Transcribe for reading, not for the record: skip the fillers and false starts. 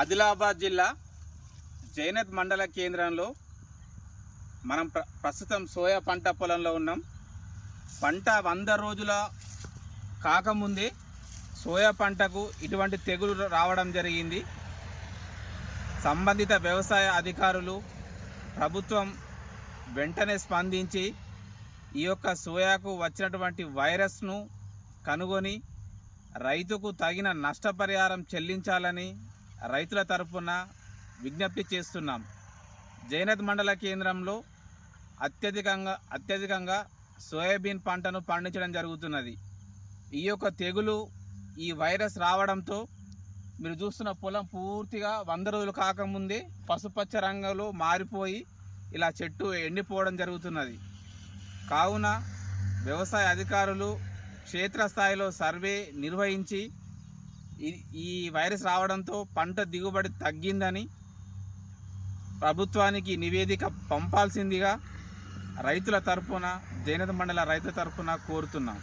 ఆదిలాబాద్ జిల్లా జైనత్ మండల కేంద్రంలో మనం ప్రస్తుతం సోయా పంట పొలంలో ఉన్నాం. పంట 100 రోజుల కాకముందే సోయా పంటకు ఇటువంటి తెగులు రావడం జరిగింది. సంబంధిత వ్యవసాయ అధికారులు ప్రభుత్వం వెంటనే స్పందించి ఈ యొక్క సోయాకు వచ్చినటువంటి వైరస్ను కనుగొని రైతుకు తగిన నష్టపరిహారం చెల్లించాలని రైతుల తరపున విజ్ఞప్తి చేస్తున్నాం. జైనత్ మండల కేంద్రంలో అత్యధికంగా సోయాబీన్ పంటను పండించడం జరుగుతున్నది. ఈ యొక్క తెగులు ఈ వైరస్ రావడంతో మీరు చూస్తున్న పొలం పూర్తిగా 100 రోజులు కాకముందే పసుపచ్చ రంగులో మారిపోయి ఇలా చెట్టు ఎండిపోవడం జరుగుతున్నది. కావున వ్యవసాయ అధికారులు క్షేత్రస్థాయిలో సర్వే నిర్వహించి ఈ వైరస్ రావడంతో పంట దిగుబడి తగ్గిందని ప్రభుత్వానికి నివేదిక పంపాల్సిందిగా రైతుల తరపున జైనత్ మండల రైతుల తరపున కోరుతున్నాం.